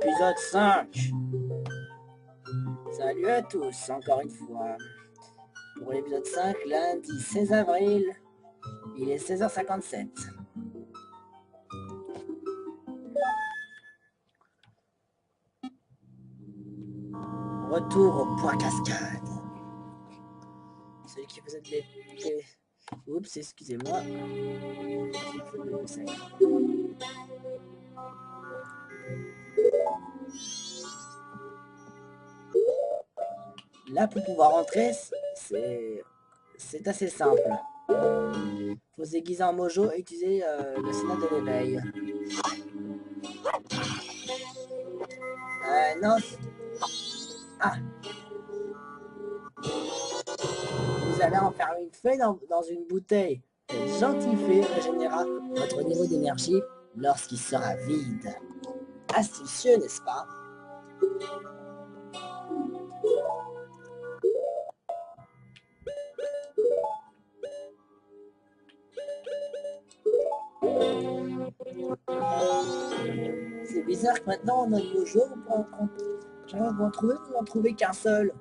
Épisode 5. Salut à tous, encore une fois. Pour l'épisode 5, lundi 16 avril, il est 16h57. Retour au point cascade. Celui qui faisait des... Oups, excusez-moi. Là, pour pouvoir entrer, c'est assez simple. Faut se déguiser en mojo et utiliser le Sénat de l'éveil. Non. Ah. Vous allez enfermer une feuille dans une bouteille. Cette gentille fée régénérera votre niveau d'énergie lorsqu'il sera vide. Astucieux, n'est-ce pas? C'est bizarre que maintenant on a de nos jours, on peut en trouver qu'un seul.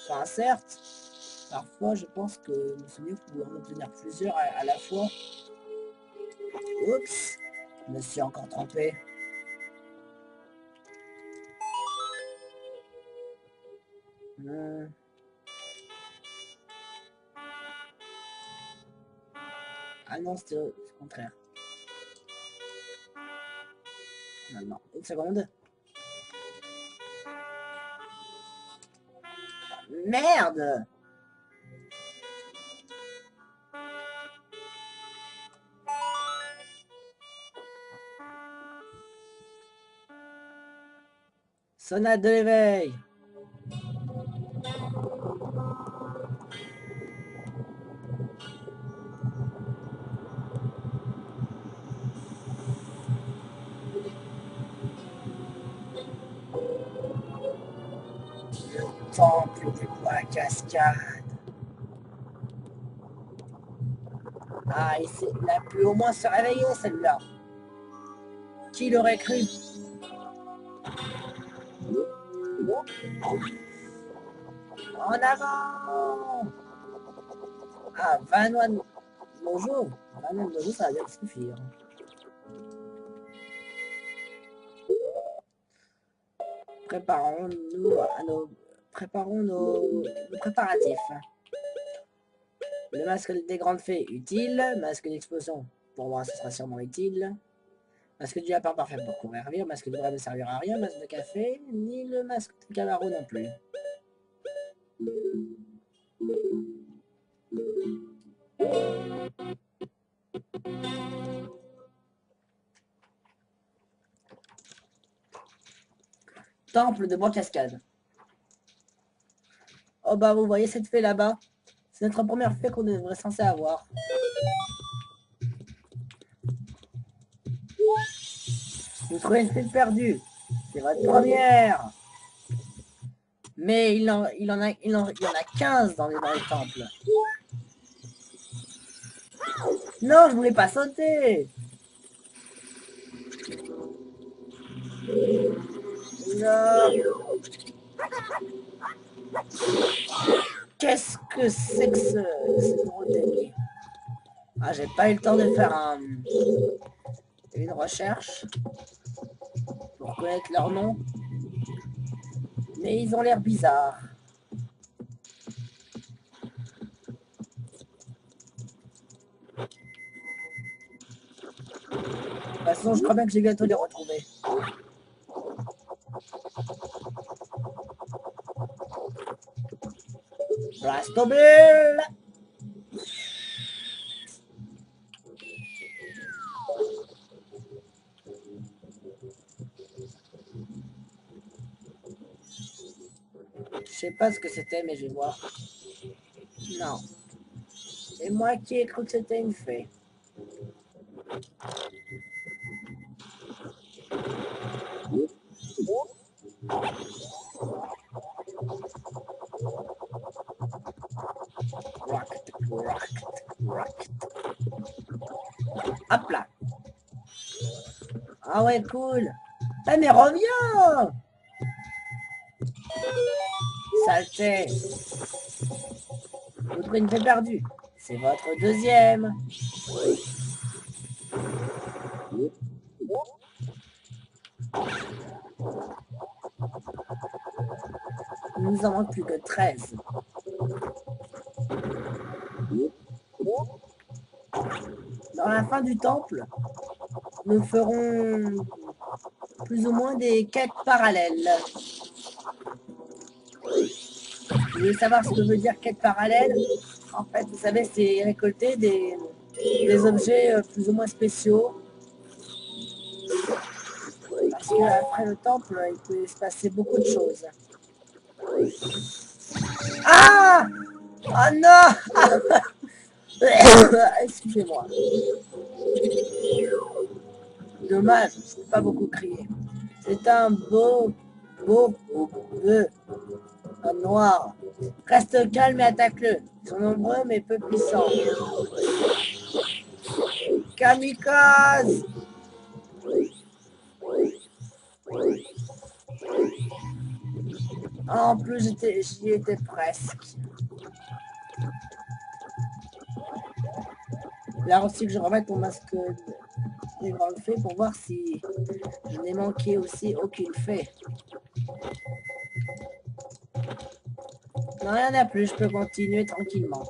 Enfin certes, parfois je pense que nous sommes mieux pour en obtenir plusieurs à la fois. Oups, je me suis encore trompé. Ah non, c'était le contraire. Non, une seconde. Merde! Sonate de l'éveil. Temple du bois cascade. Ah, il a pu au moins se réveiller celle-là. Qui l'aurait cru? En avant! Ah, 20 noix de mojo. 20 noix de mojo, ça va bien suffire. Préparons nos préparatifs. Le masque des grandes fées, utile. Masque d'explosion, pour moi, ce sera sûrement utile. Masque du lapin parfait pour courir vite. Masque de bras ne servira à rien. Masque de café, ni le masque de Camaro non plus. Temple de bois cascade. Oh bah vous voyez cette fée là-bas? C'est notre première fée qu'on devrait censé avoir. Vous trouvez une fée perdue. C'est votre première. Mais il y en a 15 dans les temples. Non, je voulais pas sauter. Non. Qu'est-ce que c'est que ce gros délire? Ah, j'ai pas eu le temps de faire une recherche pour connaître leur nom. Mais ils ont l'air bizarres. De toute façon, je crois bien que j'ai bientôt les retrouver. Blastobulle! Je sais pas ce que c'était, mais je vais voir. Non. Et moi qui ai cru que c'était une fée. Hop là. Ah ouais, cool. Ah mais reviens! Saleté! Votre une fait perdu. C'est votre deuxième. Il nous en manque plus que 13. Dans la fin du temple, nous ferons plus ou moins des quêtes parallèles. Vous voulez savoir ce que veut dire quête parallèle? En fait, vous savez, c'est récolter des objets plus ou moins spéciaux. Parce qu'après le temple, il peut se passer beaucoup de choses. Ah! Oh non! Excusez-moi. Dommage, je n'ai pas beaucoup crié. C'est un un noir. Reste calme et attaque-le. Ils sont nombreux mais peu puissants. Kamikaze! En plus, j'y étais presque. Là aussi que je remette mon masque des grandes fées pour voir si je n'ai manqué aussi aucune fée. Non, rien n'a plus, je peux continuer tranquillement.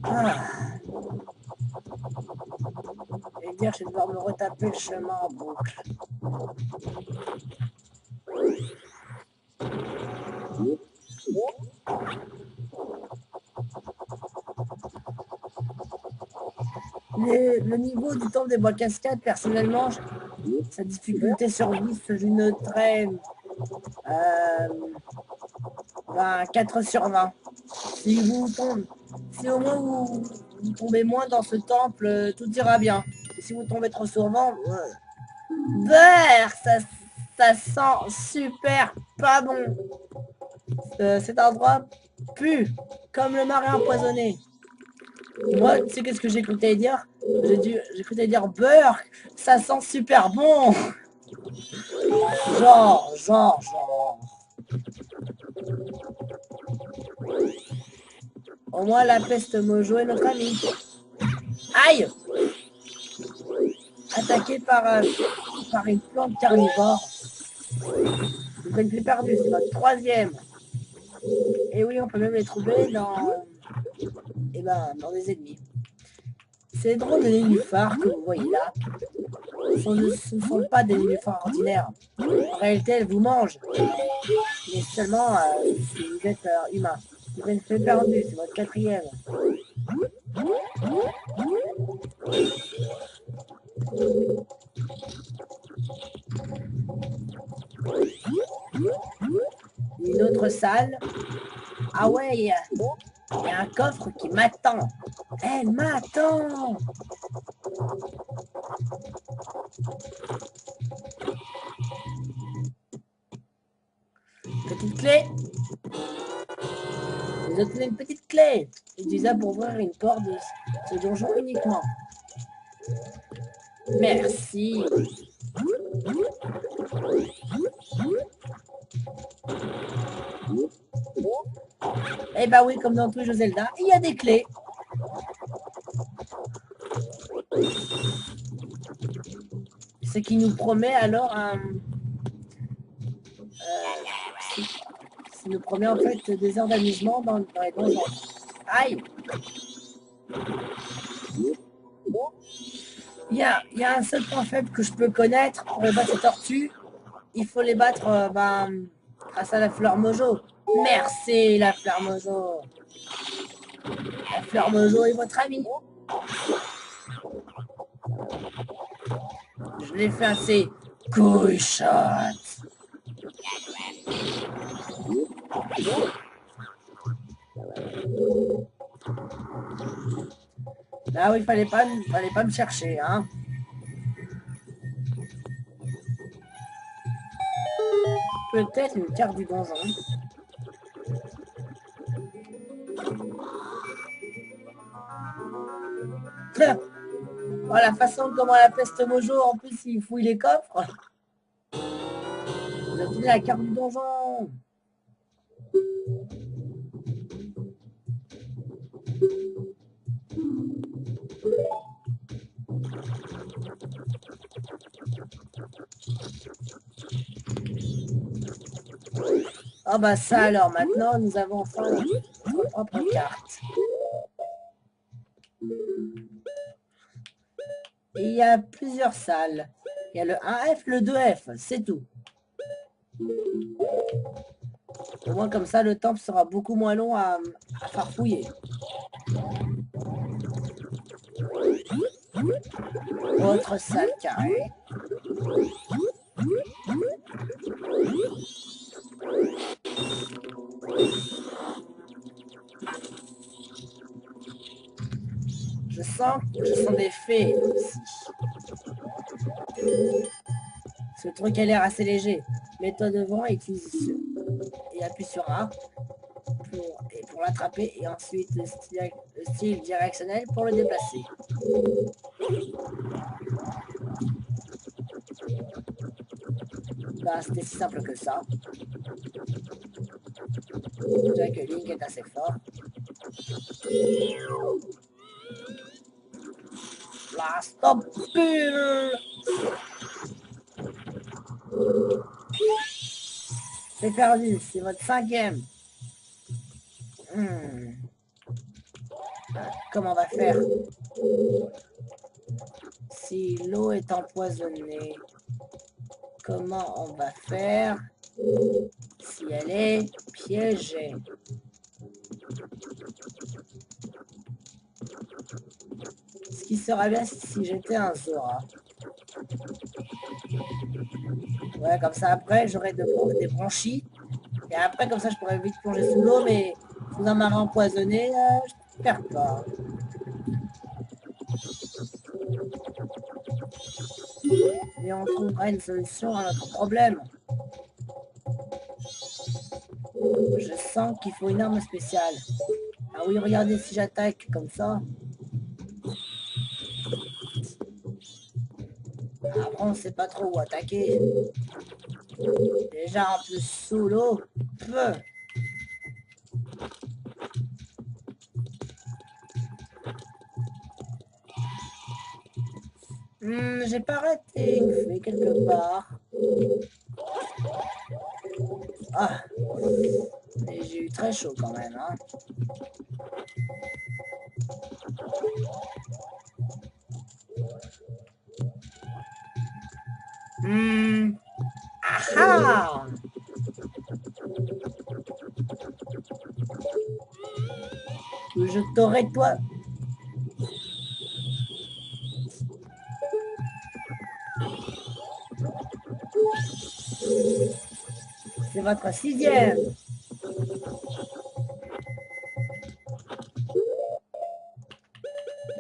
Ah. Et dire je vais devoir me retaper le chemin en boucle. Le niveau du temple des bois cascades, personnellement, sa difficulté sur 10, je noterais 4 sur 20. Si vous tombez, si au moins vous tombez moins dans ce temple, tout ira bien. Et si vous tombez trop souvent, beurre, ça sent super pas bon. Cet endroit pue comme le marais empoisonné. Moi, tu sais qu'est-ce que j'ai écouté dire? J'ai écouté dire beurre, ça sent super bon. Genre. Au moins la peste mojo est notre ami. Aïe! Attaqué par une plante carnivore. Vous êtes plus perdu, c'est notre troisième. Et oui, on peut même les trouver dans dans des ennemis. Ces drôles de nénuphars que vous voyez là, ce ne sont pas des nénuphars ordinaires. En réalité, elles vous mangent. Mais seulement si vous êtes humain. Vous êtes fait perdu, c'est votre quatrième. Une autre salle. Ah ouais, il y a un coffre qui m'attend. Elle m'attend. Petite clé. Vous obtenez une petite clé. Utilisable pour ouvrir une porte de ce donjon uniquement. Merci. Eh bah oui, comme dans tous les jeux Zelda, il y a des clés. Ce qui nous promet alors un... ça nous promet en fait des heures d'amusement dans les donjons. Aïe! Il y a un seul point faible que je peux connaître pour les battre ces tortues. Il faut les battre grâce à la fleur mojo. Merci la fleur mojo. La fleur mojo est votre amie. Je l'ai fait assez. Couille shot. Là oui, fallait pas me chercher, hein. Peut-être une carte du donjon. Oh, la façon comment la peste Mojo, en plus, il fouille les coffres. Vous obtenez la carte du donjon. Oh bah ça alors, maintenant nous avons enfin notre propre carte. Et il y a plusieurs salles. Il y a le 1F, le 2F, c'est tout. Au moins comme ça, le temple sera beaucoup moins long à farfouiller. Autre salle carrée. Je sens des fées ici. Ce truc a l'air assez léger. Mets-toi devant et appuie sur A pour l'attraper et ensuite le style directionnel pour le déplacer. Bah, c'était si simple que ça. Déjà que Link est assez fort. La stop bulle. C'est perdu, c'est votre 5e. Comment on va faire si l'eau est empoisonnée? Comment on va faire si elle est piégée? Ce qui serait bien si j'étais un Zora. Ouais, comme ça après j'aurais des branchies. Et après comme ça je pourrais vite plonger sous l'eau, mais sous un marin empoisonné, je perds pas. Et on trouvera une solution à notre problème. Je sens qu'il faut une arme spéciale. Ah oui, regardez si j'attaque comme ça. Après, on sait pas trop où attaquer. Déjà, en plus, sous l'eau. J'ai pas arrêté une fée quelque part. Ah, mais j'ai eu très chaud quand même, hein. Ah. Je t'aurai toi. C'est votre 6e.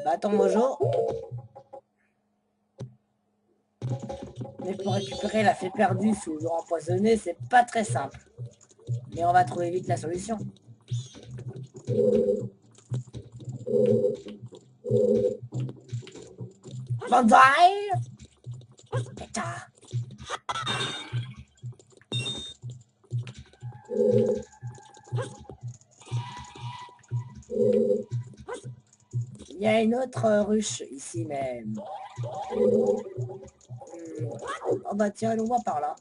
Bâton Mojo. Mais pour récupérer la fée perdue sous l'eau empoisonnée, c'est pas très simple. Mais on va trouver vite la solution. Banzai! Pétard! Il y a une autre ruche ici même. Oh bah tiens, on voit par là.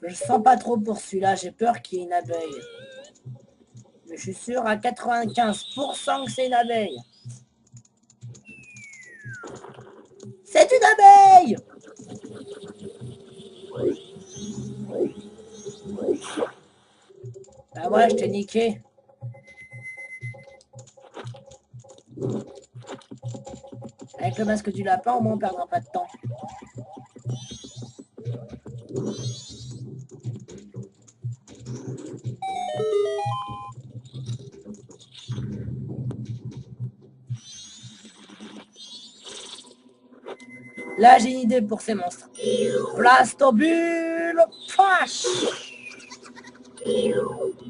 Je sens pas trop pour celui-là, j'ai peur qu'il y ait une abeille. Mais je suis sûr à 95% que c'est une abeille. C'est une abeille! Bah ouais, je t'ai niqué. Avec le masque du lapin, au moins on perdra pas de temps. Là, j'ai une idée pour ces monstres. Blastobule Flash.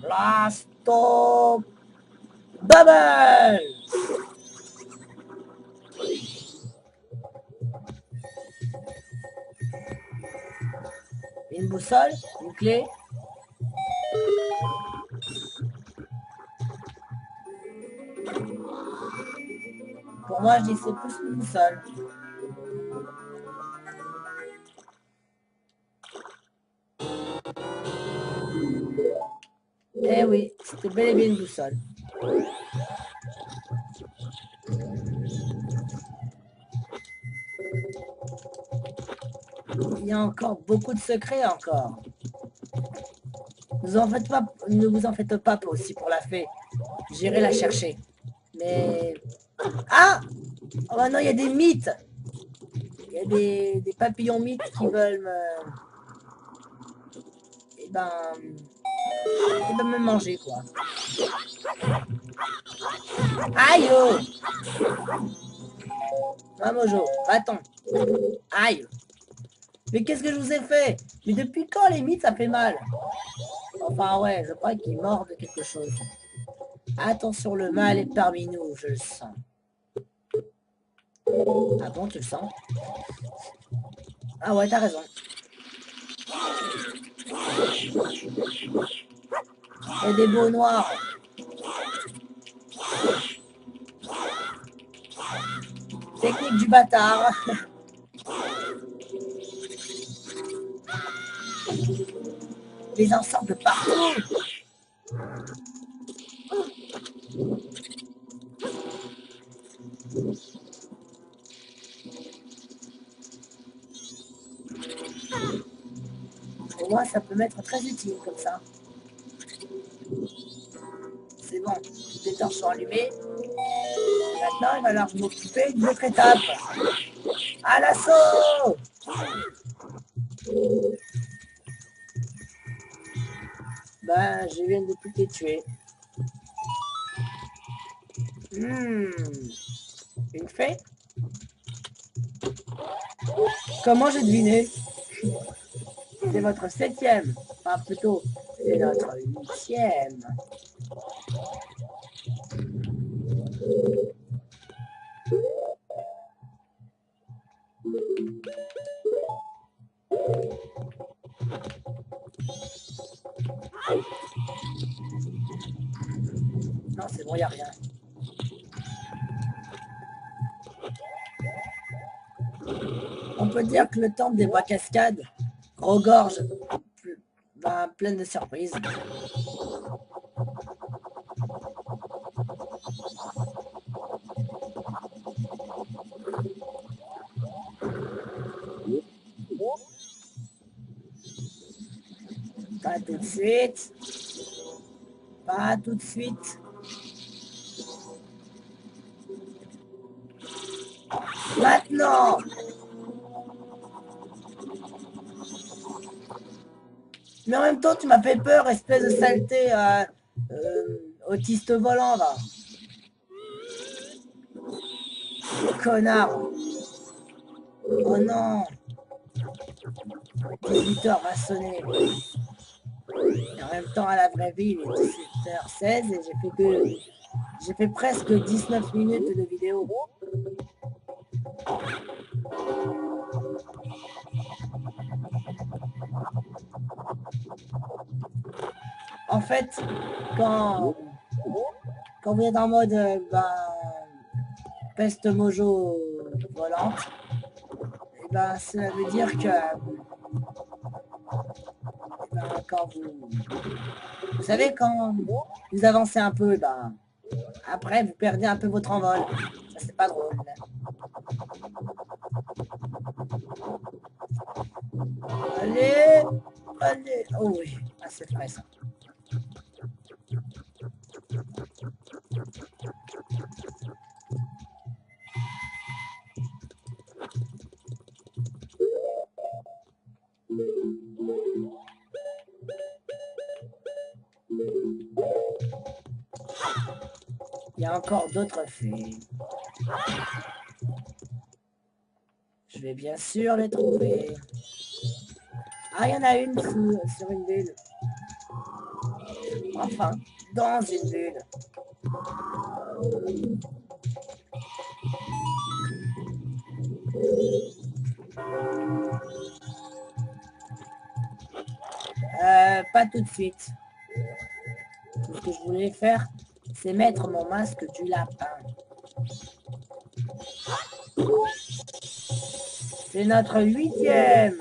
Blasto Bubble. Une boussole, une clé. Pour moi, je dis que c'est plus une boussole. Eh oui, c'était bel et bien une boussole. Il y a encore beaucoup de secrets encore. Ne vous en faites pas aussi pour la fée. J'irai la chercher. Mais... Ah! Oh non, il y a des mythes. Il y a des papillons mythes qui veulent me... Eh ben... me manger, quoi. Aïe! Oh! Mojo, va-t'en. Aïe! Mais qu'est-ce que je vous ai fait? Mais depuis quand les mythes ça fait mal? Enfin ouais, je crois qu'il est mort de quelque chose. Attention, le mal est parmi nous, je le sens. Ah bon, tu le sens? Ah ouais, t'as raison. Il y a des beaux noirs. Technique du bâtard. Les en sortent de partout. Pour moi, ça peut m'être très utile comme ça. C'est bon, les torches sont allumées. Maintenant, il va falloir m'occuper d'une autre étape. À l'assaut! Ben, je viens de tout les tuer. Une fée? Comment j'ai deviné? C'est votre 7e. Enfin, plutôt, c'est notre 8e. Non, c'est bon, il n'y a rien. On peut dire que le temple des bois cascades regorge plein de surprises. Pas tout de suite. Pas tout de suite. Maintenant! Mais en même temps, tu m'as fait peur, espèce de saleté autiste volant, va. Connard. Oh non. 18h va sonner. Et en même temps, à la vraie vie, il est 17h16 et j'ai fait presque 19 minutes de vidéo. En fait, quand vous êtes en mode peste mojo volante, et ben cela veut dire que quand vous savez, quand vous avancez un peu, ben après vous perdez un peu votre envol. Ça c'est pas drôle. Allez, allez. Oh oui, ah, c'est frais ça. Il y a encore d'autres fées. Je Je vais bien sûr les trouver. Ah, il y en a une sur une bulle. Enfin, dans une bulle. Pas tout de suite. Tout ce que je voulais faire, c'est mettre mon masque du lapin. C'est notre 8e.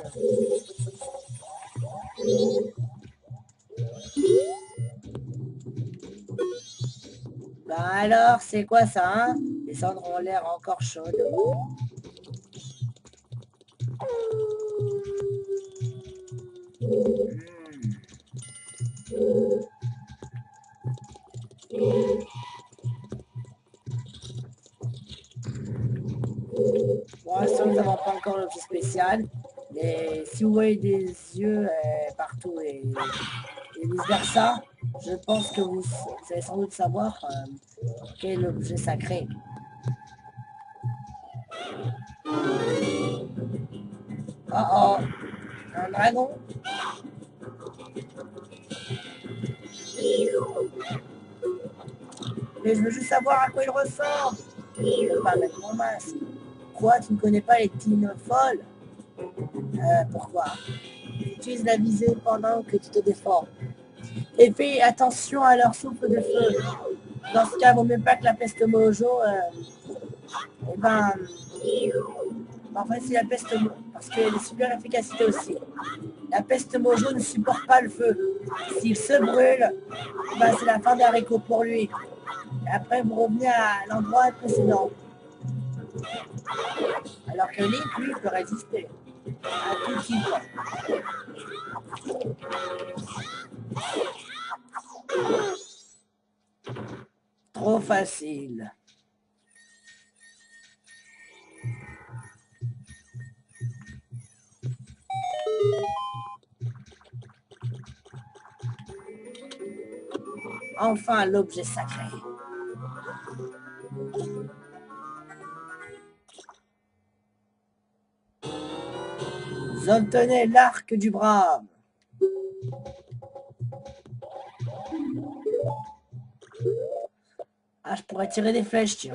Bah alors, c'est quoi ça, hein? Les cendres ont l'air encore chaudes. Pour l'instant, nous n'avons pas encore l'objet spécial. Mais si vous voyez des yeux partout et vice versa, je pense que vous allez sans doute savoir quel est l'objet sacré. Oh oh, un dragon. Mais je veux juste savoir à quoi il ressemble. Je ne peux pas mettre mon masque. Quoi, tu ne connais pas les tines folles? Pourquoi? Utilise la visée pendant que tu te défends. Et fais attention à leur souffle de feu. Dans ce cas, vaut mieux pas que la peste mojo. Et ben, en fait, c'est la peste mojo, parce qu'elle est super efficacité aussi. La peste mojo ne supporte pas le feu. S'il se brûle, ben, c'est la fin des haricots pour lui. Et après, vous revenez à l'endroit précédent. Alors que Link, lui, peut résister à tout type. Trop facile. Enfin, l'objet sacré. Vous obtenez l'arc du brave. Ah, je pourrais tirer des flèches, tiens.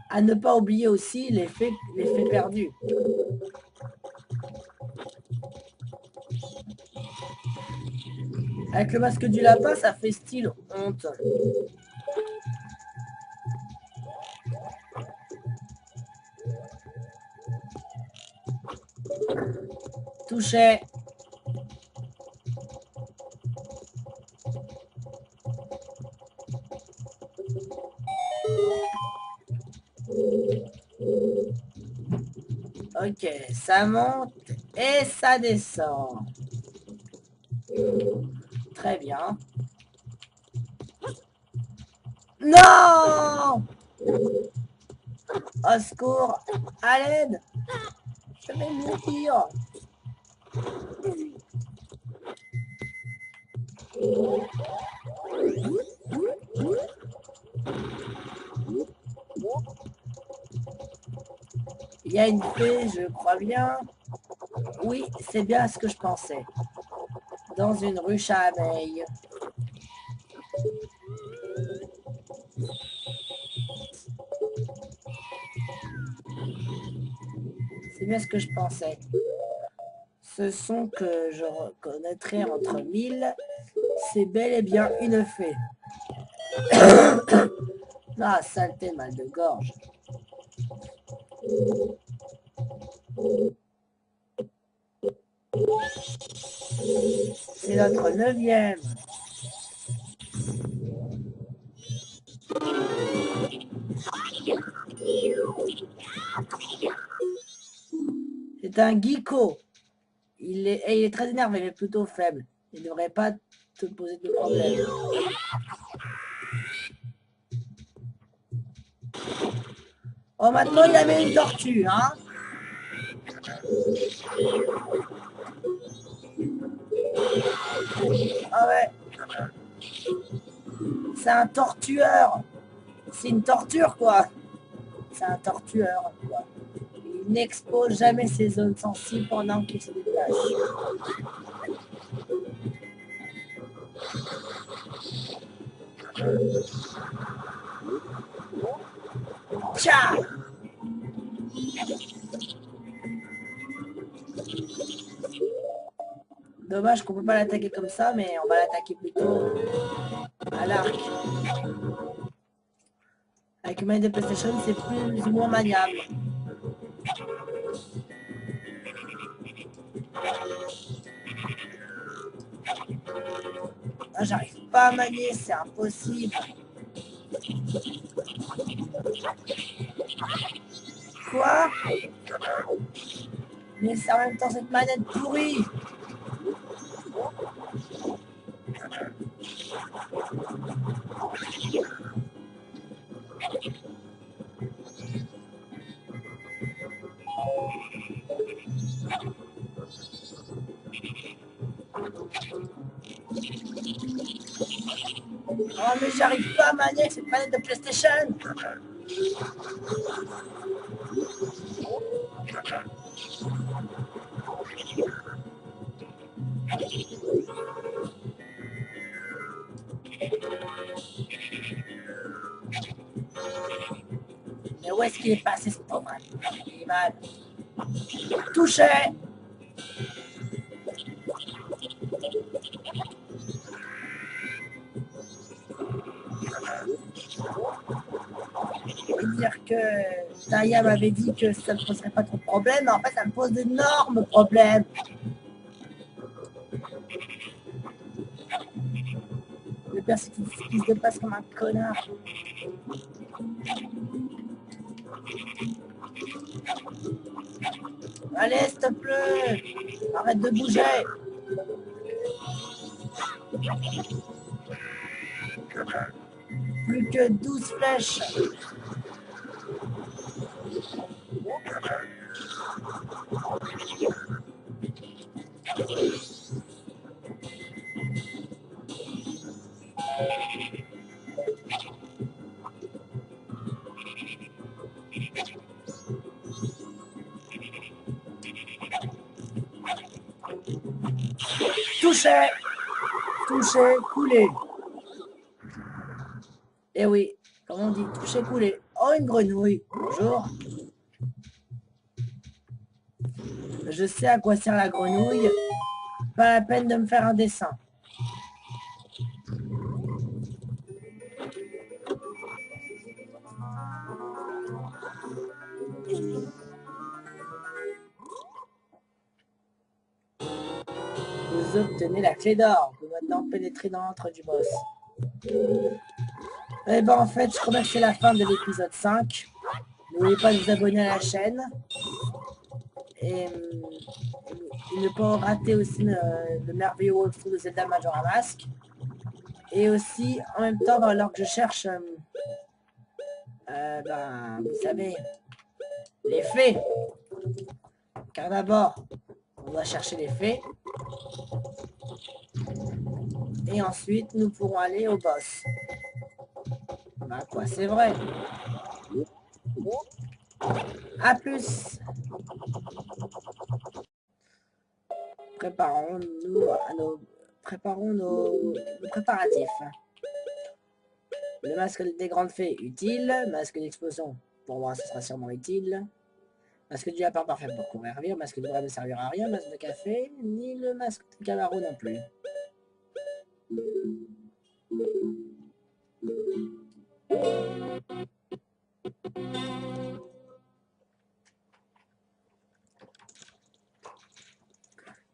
À ne pas oublier aussi l'effet perdu. Avec le masque du lapin, ça fait style honte. Touché. Ok, ça monte et ça descend. Très bien. Non! Au secours! À l'aide! Je vais mourir! Il y a une fée, je crois bien. Oui, c'est bien ce que je pensais. Dans une ruche à abeilles. C'est bien ce que je pensais. Ce son que je reconnaîtrais entre mille, c'est bel et bien une fée. Ah, saleté, mal de gorge. C'est notre 9e. C'est un geeko. Il est très énervé, mais plutôt faible. Il ne devrait pas te poser de problème. Oh, maintenant il avait une tortue, hein. Ah ouais. C'est un tortueur. C'est une torture, quoi. C'est un tortueur, quoi. Il n'expose jamais ses zones sensibles pendant qu'il se déplace. Tcha! Dommage qu'on peut pas l'attaquer comme ça, mais on va l'attaquer plutôt à l'arc. Avec une manette de PlayStation, c'est plus ou moins maniable. Ah, j'arrive pas à manier, c'est impossible. Quoi? Mais c'est en même temps cette manette pourrie. Oh mais j'arrive pas à manier cette manette de PlayStation. Mais où est-ce qu'il est passé ce pauvre? Il est mal. Touché. Et dire que Taya m'avait dit que ça ne poserait pas trop de problèmes, mais en fait ça me pose d'énormes problèmes. Le pire c'est qu'il se dépasse comme un connard. Allez, s'il te plaît, arrête de bouger. Plus que 12 flèches. Touché. Touché, coulé. Eh oui, comme on dit, touché, coulé. Oh, une grenouille. Bonjour. Je sais à quoi sert la grenouille. Pas la peine de me faire un dessin. Vous obtenez la clé d'or. Vous pouvez maintenant pénétrer dans l'antre du boss. Eh ben en fait, je crois que c'est la fin de l'épisode 5. N'oubliez pas de vous abonner à la chaîne. Et ne pas rater aussi le merveilleux walkthrough de Zelda Majora Mask. Et aussi, en même temps, alors que je cherche, vous savez, les fées. Car d'abord, on va chercher les fées. Et ensuite, nous pourrons aller au boss. Bah quoi, c'est vrai. A plus. Préparons nos préparatifs. Le masque des grandes fées, utile. Masque d'explosion, pour moi, ce sera sûrement utile. Masque du lapin parfait pour courir vite. Masque de bras ne servira à rien. Masque de café, ni le masque de Camaro non plus.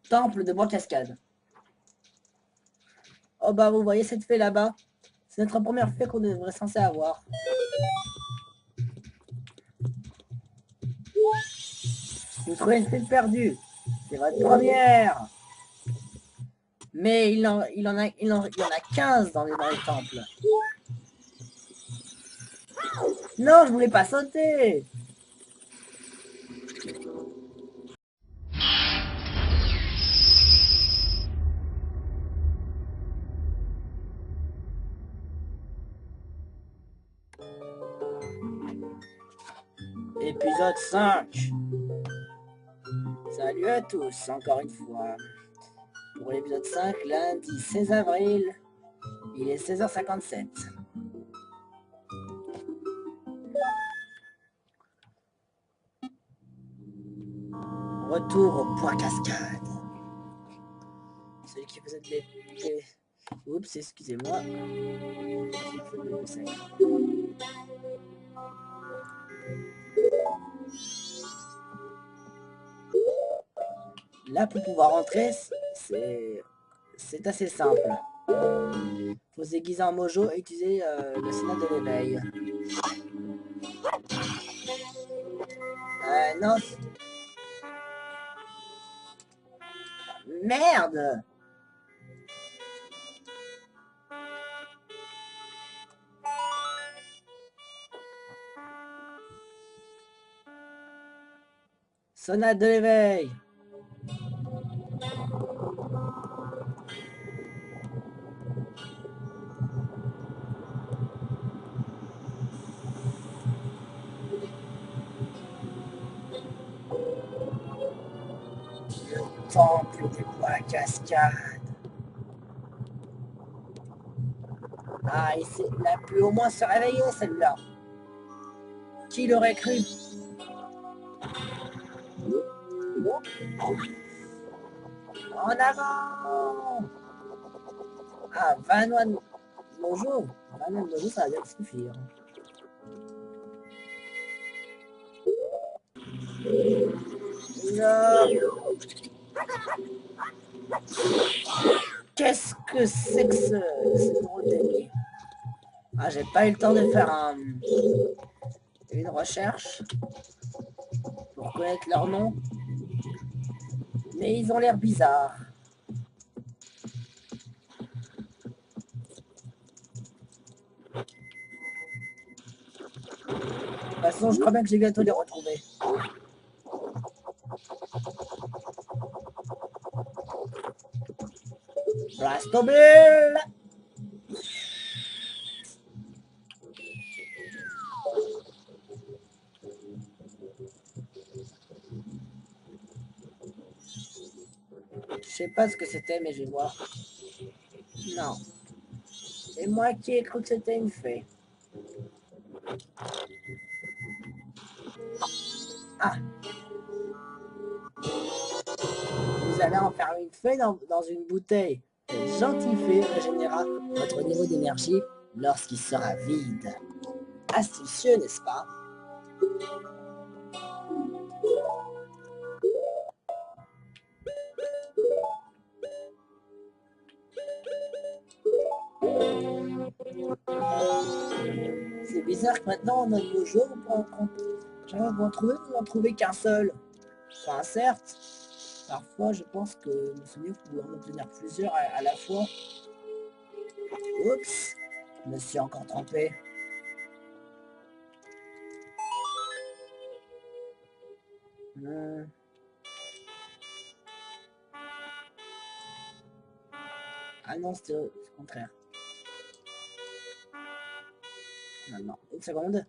Temple de bois cascade. Oh bah vous voyez cette fée là-bas? C'est notre première fée qu'on devrait censé avoir. Vous trouvez une fée perdue. C'est votre première. Mais il y en a 15 dans les temples. Non, je voulais pas sauter. Épisode 5. Salut à tous, encore une fois. Pour l'épisode 5, lundi 16 avril, il est 16h57. Retour au point cascade. Celui qui faisait de l'épée. Oups, excusez-moi. Là, pour pouvoir entrer, c'est assez simple. Faut se déguiser en mojo et utiliser le Sénat de l'éveil. Non. Merde! Sonate de l'éveil. Temple des bois cascades. Ah, il a pu au moins se réveiller celle-là. Qui l'aurait cru? En avant! Ah, 20 noix de mojo. 20 noix de mojo, ça va bien suffire. Non. Qu'est-ce que c'est que ce gros délire? Ah, j'ai pas eu le temps de faire une recherche pour connaître leur nom. Mais ils ont l'air bizarres. De toute façon, je crois bien que j'ai bientôt les retrouver. Blastobulle! Je sais pas ce que c'était, mais je vais voir. Non. C'est moi qui ai cru que c'était une fée. Ah. Vous allez en faire une fée dans une bouteille. Cette gentille fée régénérera votre niveau d'énergie lorsqu'il sera vide. Astucieux, n'est-ce pas? C'est bizarre que maintenant on a de nos jours, j'arrive à en trouver, mais n'en trouver qu'un seul. Enfin, certes, parfois je pense que mes souvenirs pouvaient en obtenir plusieurs à la fois. Oups, je me suis encore trompé. Ah non, c'était le contraire. Non, non, une seconde.